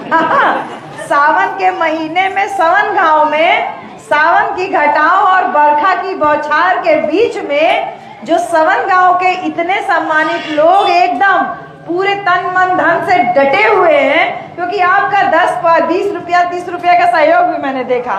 सावन के महीने में सवन गांव में सावन की घटाओं और बरखा की बौछार के बीच में जो सवन गांव के इतने सम्मानित लोग एकदम पूरे तन मन धन से डटे हुए हैं, क्योंकि आपका 10-20 रुपया 30 रुपया का सहयोग भी मैंने देखा,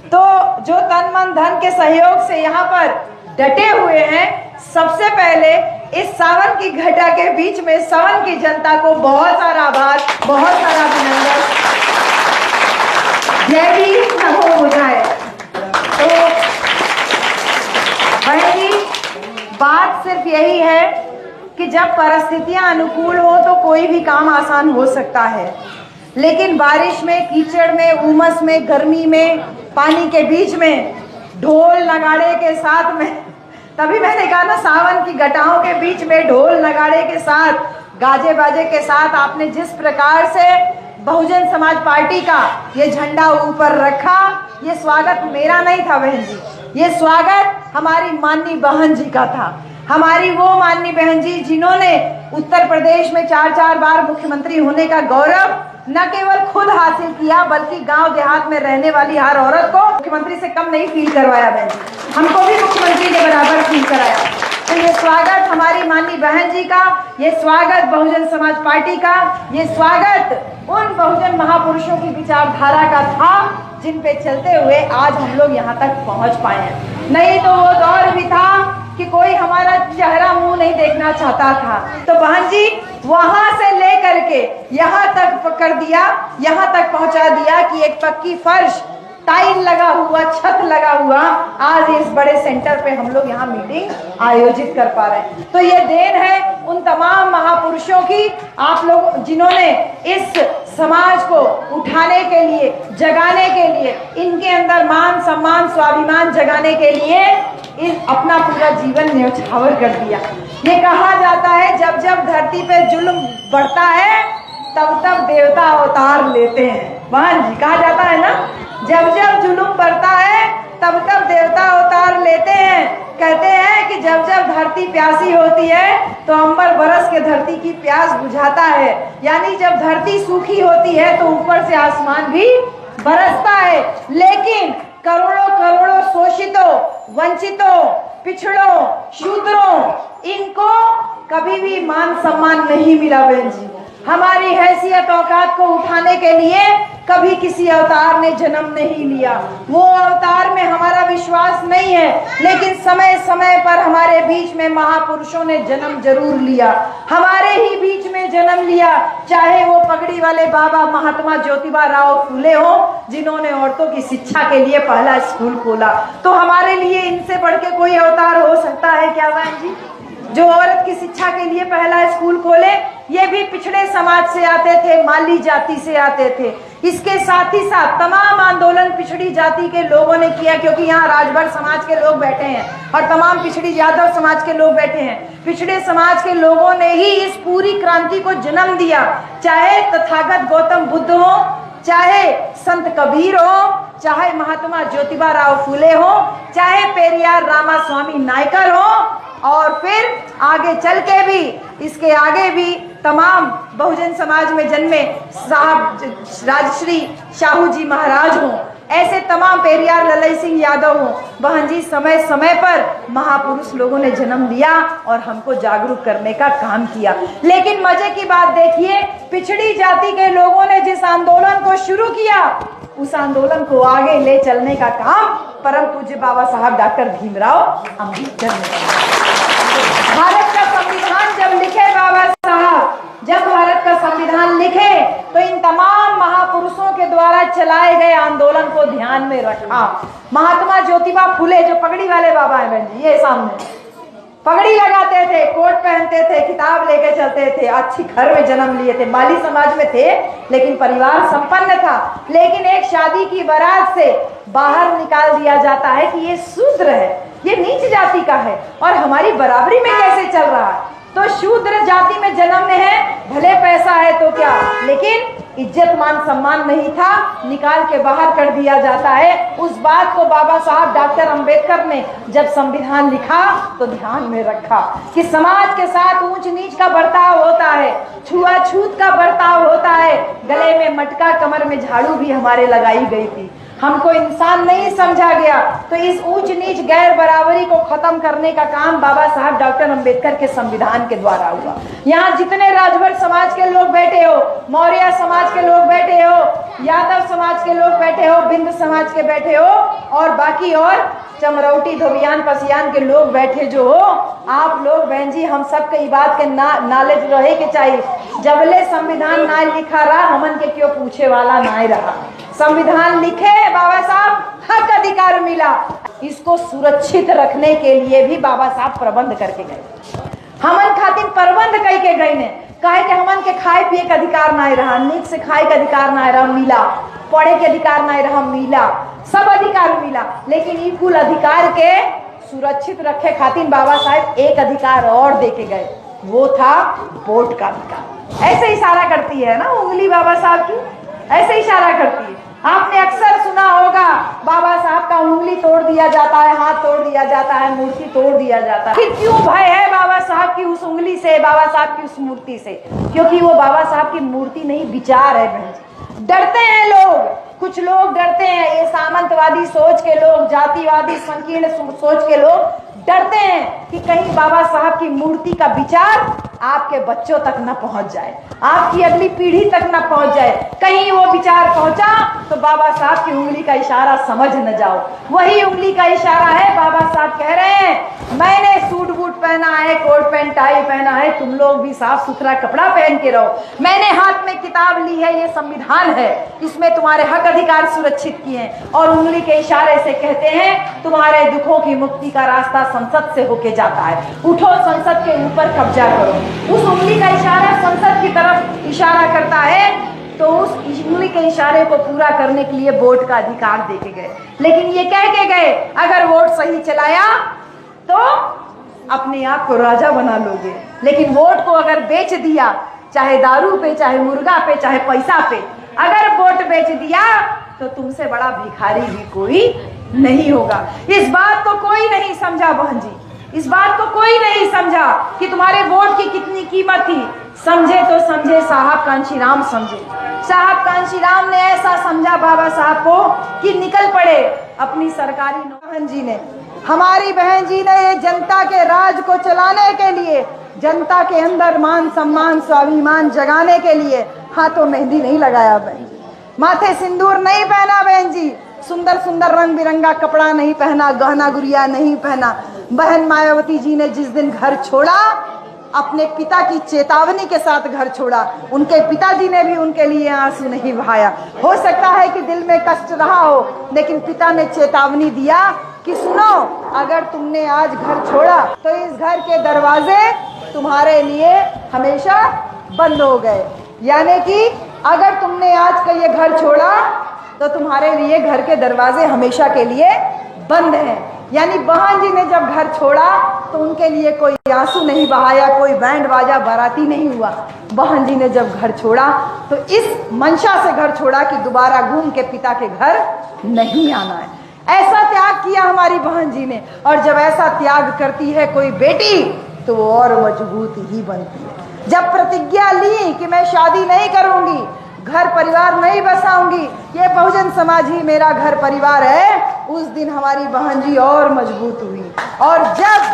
तो जो तन मन धन के सहयोग से यहाँ पर डटे हुए हैं, सबसे पहले इस सावन की घटा के बीच में सवन की जनता को बहुत सारा आभार, बहुत सारा अभिनंदन। जय भी नमो बुधाए। तो भाई जी, बात सिर्फ यही है कि जब परिस्थितियां अनुकूल हो तो कोई भी काम आसान हो सकता है, लेकिन बारिश में, कीचड़ में, उमस में, गर्मी में, पानी के बीच में, ढोल नगाड़े के साथ में, तभी मैंने कहा ना, सावन की घटाओं के बीच में ढोल नगाड़े के साथ, गाजे बाजे के साथ आपने जिस प्रकार से बहुजन समाज पार्टी का ये झंडा ऊपर रखा, ये स्वागत मेरा नहीं था बहन जी, ये स्वागत हमारी माननीय बहन जी का था। हमारी वो माननीय बहन जी जिन्होंने उत्तर प्रदेश में 4 बार मुख्यमंत्री होने का गौरव न केवल खुद हासिल किया, बल्कि गांव देहात में रहने वाली हर औरत को मुख्यमंत्री से कम नहीं फील करवाया बहन जी, हमको भी मुख्यमंत्री के बराबर फील कराया। तो ये स्वागत हमारी माननीय बहन जी का, ये स्वागत बहुजन समाज पार्टी का, ये स्वागत उन बहुजन महापुरुषों की विचारधारा का था जिन पे चलते हुए आज हम लोग यहाँ तक पहुँच पाए हैं। नहीं तो वो दौर भी था कि कोई हमारा चेहरा मुंह नहीं देखना चाहता था, तो बहन जी वहां से लेकर के यहाँ तक पकड़ दिया, यहाँ तक पहुंचा दिया कि एक पक्की फर्श, टाइल लगा हुआ, छत लगा हुआ, आज इस बड़े सेंटर पे हम लोग यहाँ मीटिंग आयोजित कर पा रहे हैं। तो ये देन है उन तमाम महापुरुषों की, आप लोग जिन्होंने इस समाज को उठाने के लिए, जगाने के लिए, इनके अंदर मान सम्मान स्वाभिमान जगाने के लिए अपना पूरा जीवन न्यौछावर कर दिया। ये कहा जाता है जब जब धरती पे जुल्म बढ़ता है तब तब देवता अवतार लेते हैं, बहन जी कहा जाता है ना, जब जब जुल्म बढ़ता है तब तब देवता अवतार लेते हैं। कहते हैं कि जब जब धरती प्यासी होती है तो अंबर बरस के धरती की प्यास बुझाता है, यानी जब धरती सूखी होती है तो ऊपर से आसमान भी बरसता है। लेकिन करोड़ों करोड़ों शोषितों, वंचितों, पिछड़ों, शूद्रों, इनको कभी भी मान सम्मान नहीं मिला बहन जी। हमारी हैसियत औकात को उठाने के लिए कभी किसी अवतार ने जन्म नहीं लिया, वो अवतार में हमारा विश्वास नहीं है, लेकिन समय समय पर हमारे बीच में महापुरुषों ने जन्म जरूर लिया, हमारे ही बीच में जन्म लिया। चाहे वो पगड़ी वाले बाबा महात्मा ज्योतिबा राव फूले हो, जिन्होंने औरतों की शिक्षा के लिए पहला स्कूल खोला, तो हमारे लिए इनसे बढ़ के कोई अवतार हो सकता है क्या बहन जी, जो औरत की शिक्षा के लिए पहला स्कूल खोले। ये भी पिछड़े समाज से आते थे, माली जाति से आते थे। इसके साथ ही साथ तमाम आंदोलन पिछड़ी जाति के लोगों ने किया, क्योंकि यहाँ राजभर समाज के लोग बैठे हैं और तमाम पिछड़ी यादव समाज के लोग बैठे हैं। पिछड़े समाज के लोगों ने ही इस पूरी क्रांति को जन्म दिया, चाहे तथागत गौतम बुद्ध हो, चाहे संत कबीर हो, चाहे महात्मा ज्योतिबा राव फूले हो, चाहे पेरियार रामास्वामी नायकर हो, और फिर आगे चल के भी, इसके आगे भी तमाम बहुजन समाज में जन्मे साहब राजश्री शाहू जी महाराज हों, ऐसे तमाम पेरियार ललई सिंह यादव हों। बहन जी समय समय पर महापुरुष लोगों ने जन्म लिया और हमको जागरूक करने का काम किया। लेकिन मजे की बात देखिए, पिछड़ी जाति के लोगों ने जिस आंदोलन को शुरू किया, उस आंदोलन को आगे ले चलने का काम परम पूज्य बाबा साहब डॉक्टर भीमराव अम्बेडकर ने किया। भारत का संविधान जब लिखे बाबा साहब, जब भारत का संविधान लिखे तो इन तमाम महापुरुषों के द्वारा चलाए गए आंदोलन को ध्यान में रखा। महात्मा ज्योतिबा फूले, जो पगड़ी वाले बाबा हैं बहन जी, ये सामने पगड़ी लगाते थे, कोट पहनते थे, किताब लेके चलते थे, अच्छी घर में जन्म लिए थे, माली समाज में थे, लेकिन परिवार संपन्न था। लेकिन एक शादी की बारात से बाहर निकाल दिया जाता है कि ये शूद्र है, ये नीच जाति का है, और हमारी बराबरी में कैसे चल रहा है। तो शूद्र जाति में जन्म में है, भले पैसा है तो क्या, लेकिन इज्जत मान सम्मान नहीं था, निकाल के बाहर कर दिया जाता है। उस बात को बाबा साहब डॉक्टर अंबेडकर ने जब संविधान लिखा तो ध्यान में रखा कि समाज के साथ ऊंच नीच का बर्ताव होता है, छुआछूत का बर्ताव होता है, गले में मटका का, कमर में झाड़ू भी हमारे लगाई गई थी। हमको इंसान नहीं समझा गया। तो इस ऊंच नीच गैर बराबरी को खत्म करने का काम बाबा साहब डॉक्टर अंबेडकर के संविधान के द्वारा हुआ। यहाँ जितने राजभर समाज के लोग बैठे हो, मौर्य समाज के लोग बैठे हो, यादव समाज के लोग बैठे हो, बिंद समाज के बैठे हो, और बाकी और चमरौटी धोबियान पसियान के लोग बैठे जो हो, आप लोग बहन जी, हम सब के बात के नॉलेज रहे के चाहिए। जबले संविधान ना लिखा रहा, हमन के क्यों पूछे वाला ना रहा। संविधान लिखे बाबा साहब, हक अधिकार मिला, इसको सुरक्षित रखने के लिए भी बाबा साहब प्रबंध करके गए। हमन खातिर प्रबंध कई के गए ने, काहे कि हमन के खाए पिए के अधिकार ना रहा, नीक से खाए के अधिकार ना रहा मिला, पढ़े के अधिकार ना रहा मिला, सब अधिकार मिला। लेकिन ये कुल अधिकार के सुरक्षित रखे खातिर बाबा साहब एक अधिकार और दे के गए, वो था वोट का अधिकार। ऐसे इशारा करती है ना उंगली बाबा साहब की, ऐसे इशारा करती है। आपने अक्सर सुना होगा बाबा साहब का उंगली तोड़ दिया जाता है, हाथ तोड़ दिया जाता है, मूर्ति तोड़ दिया जाता है। क्यों भय है बाबा साहब की उस उंगली से, बाबा साहब की उस मूर्ति से? क्योंकि वो बाबा साहब की मूर्ति नहीं, विचार है बहन जी। डरते हैं लोग, कुछ लोग डरते हैं, ये सामंतवादी सोच के लोग, जातिवादी संकीर्ण सोच के लोग डरते हैं कि कहीं बाबा साहब की मूर्ति का विचार आपके बच्चों तक न पहुंच जाए, आपकी अगली पीढ़ी तक न पहुंच जाए। कहीं वो विचार पहुंचा तो बाबा साहब की उंगली का इशारा समझ न जाओ। वही उंगली का इशारा है, बाबा साहब कह रहे हैं मैंने सूट बूट पहना है, कोट पैंट टाई पहना है, तुम लोग भी साफ सुथरा कपड़ा पहन के रहो। मैंने हाथ में किताब ली है, ये संविधान है, इसमें तुम्हारे हक अधिकार सुरक्षित किए हैं। और उंगली के इशारे से कहते हैं तुम्हारे दुखों की मुक्ति का रास्ता संसद से होके जाता है, उठो संसद के ऊपर कब्जा करो। उस उंगली का इशारा संसद की तरफ इशारा करता है, तो उस उंगली के इशारे को पूरा करने के लिए वोट का अधिकार दे के गए। लेकिन ये कह के गए अगर वोट सही चलाया तो अपने आप को राजा बना लोगे, लेकिन वोट को अगर बेच दिया, चाहे दारू पे, चाहे मुर्गा पे, चाहे पैसा पे, अगर वोट बेच दिया तो तुमसे बड़ा भिखारी भी कोई नहीं होगा। इस बात को कोई नहीं समझा बहन जी, इस बात को कोई नहीं समझा कि तुम्हारे वोट की कितनी कीमत थी। समझे तो समझे साहब कांशीराम समझे। साहब कांशीराम ने ऐसा समझा बाबा साहब को कि निकल पड़े अपनी सरकारी बहन जी ने, हमारी बहन जी ने ये जनता के राज को चलाने के लिए, जनता के अंदर मान सम्मान स्वाभिमान जगाने के लिए हाथों मेहंदी नहीं लगाया बहन जी, माथे सिंदूर नहीं पहना बहन जी, सुंदर सुंदर रंग बिरंगा कपड़ा नहीं पहना, गहना गुड़िया नहीं पहना। बहन मायावती जी ने जिस दिन घर छोड़ा, अपने पिता की चेतावनी के साथ घर छोड़ा। उनके पिताजी ने भी उनके लिए आंसू नहीं बहाया। हो सकता है कि दिल में कष्ट रहा हो, लेकिन पिता ने चेतावनी दिया कि सुनो, अगर तुमने आज घर छोड़ा तो इस घर के दरवाजे तुम्हारे लिए हमेशा बंद हो गए। यानी कि अगर तुमने आज का ये घर छोड़ा तो तुम्हारे लिए घर के दरवाजे हमेशा के लिए बंद हैं। यानी बहन जी ने जब घर छोड़ा तो उनके लिए कोई आंसू नहीं बहाया, कोई बैंड बाजा बाराती नहीं हुआ। बहन जी ने जब घर छोड़ा तो इस मंशा से घर छोड़ा कि दोबारा घूम के पिता के घर नहीं आना है। ऐसा त्याग किया हमारी बहन जी ने। और जब ऐसा त्याग करती है कोई बेटी तो वो और मजबूत ही बनती है। जब प्रतिज्ञा ली कि मैं शादी नहीं करूंगी, घर परिवार नहीं बसाऊंगी, ये बहुजन समाज ही मेरा घर परिवार है, उस दिन हमारी बहन जी और मजबूत हुई। और जब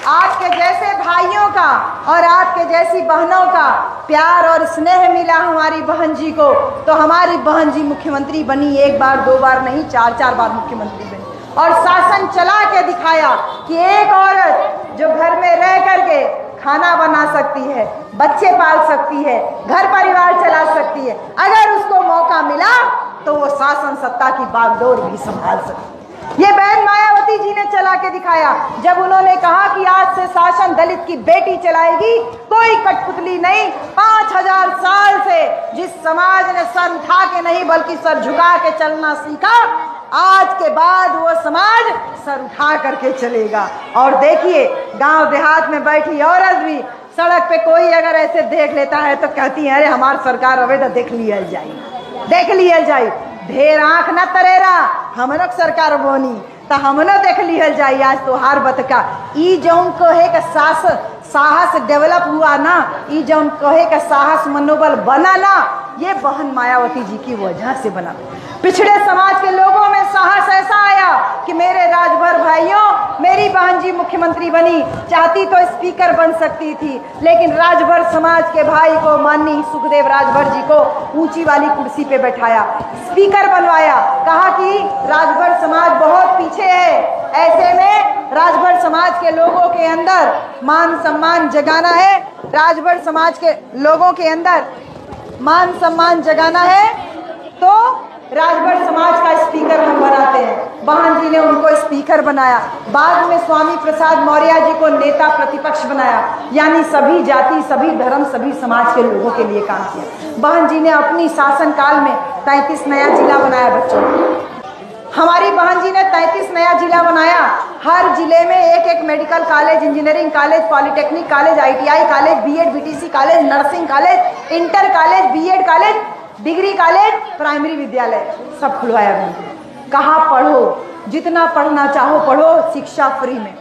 आपके जैसे भाइयों का और आपके जैसी बहनों का प्यार और स्नेह मिला हमारी बहन जी को, तो हमारी बहन जी मुख्यमंत्री बनी। एक बार दो बार नहीं, चार चार बार मुख्यमंत्री बनी और शासन चला के दिखाया कि एक औरत जो घर में रह करके खाना बना सकती है, बच्चे पाल सकती है, घर परिवार चला सकती है, अगर उसको मौका मिला तो वो शासन सत्ता की बागडोर भी संभाल सकती है। ये बहन मायावती जी ने चला के दिखाया। जब उन्होंने कहा कि आज से शासन दलित की बेटी चलाएगी, कोई कठपुतली नहीं। 5000 साल से जिस समाज ने सर उठा के नहीं बल्कि सर झुका के चलना सीखा, आज के बाद वो समाज सर उठा करके चलेगा। और देखिए, गांव देहात में बैठी औरत भी सड़क पे कोई अगर ऐसे देख लेता है तो कहती है अरे हमारी सरकार अबे तो देख लिया जाए, देख लिया जाए। ढेर आंख न तरेरा, हमनक सरकार बोनी, तो हमने देख लिहल जाई आज तोहार बतका। ई जौन कहे का साहस डेवलप हुआ ना, ई जौन कहे का साहस मनोबल बना ना, ये बहन मायावती जी की वजह से बना। पिछड़े समाज के लोगों में साहस ऐसा आया कि मेरे राजभर भाइयों, मेरी बहन जी मुख्यमंत्री बनी, चाहती तो स्पीकर बन सकती थी, लेकिन राजभर समाज के भाई को, माननीय सुखदेव राजभर जी को ऊंची वाली कुर्सी पे बैठाया, स्पीकर बनवाया, कहा कि राजभर समाज बहुत पीछे है, ऐसे में राजभर समाज के लोगों के अंदर मान सम्मान जगाना है, राजभर समाज के लोगों के अंदर मान सम्मान जगाना है, तो राजभर समाज का स्पीकर हम बनाते हैं। बहन जी ने उनको स्पीकर बनाया। बाद में स्वामी प्रसाद मौर्य जी को नेता प्रतिपक्ष बनाया, यानी सभी जाति, सभी धर्म, सभी समाज के लोगों के लिए काम किया। बहन जी ने अपनी शासनकाल में 33 नया जिला बनाया। बच्चों, हमारी बहन जी ने 33 नया जिला बनाया। हर जिले में एक medical college, engineering college, polytechnic college, ITI college, BEd BTC college, nursing college, inter college, BEd college, degree college, primary विद्यालय सब खुलवाया। कहा पढ़ो, जितना पढ़ना चाहो पढ़ो, शिक्षा फ्री में,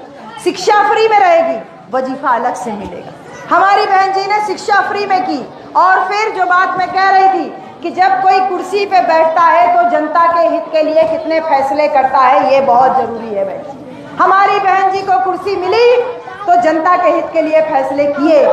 शिक्षा फ्री में रहेगी, वजीफा अलग से मिलेगा। हमारी बहन जी ने शिक्षा फ्री में की। और फिर जो बात मैं कह रही थी कि जब कोई कुर्सी पे बैठता है तो जनता के हित के लिए कितने फैसले करता है, ये बहुत जरूरी है बहन। हमारी बहन जी को कुर्सी मिली तो जनता के हित के लिए फैसले किए।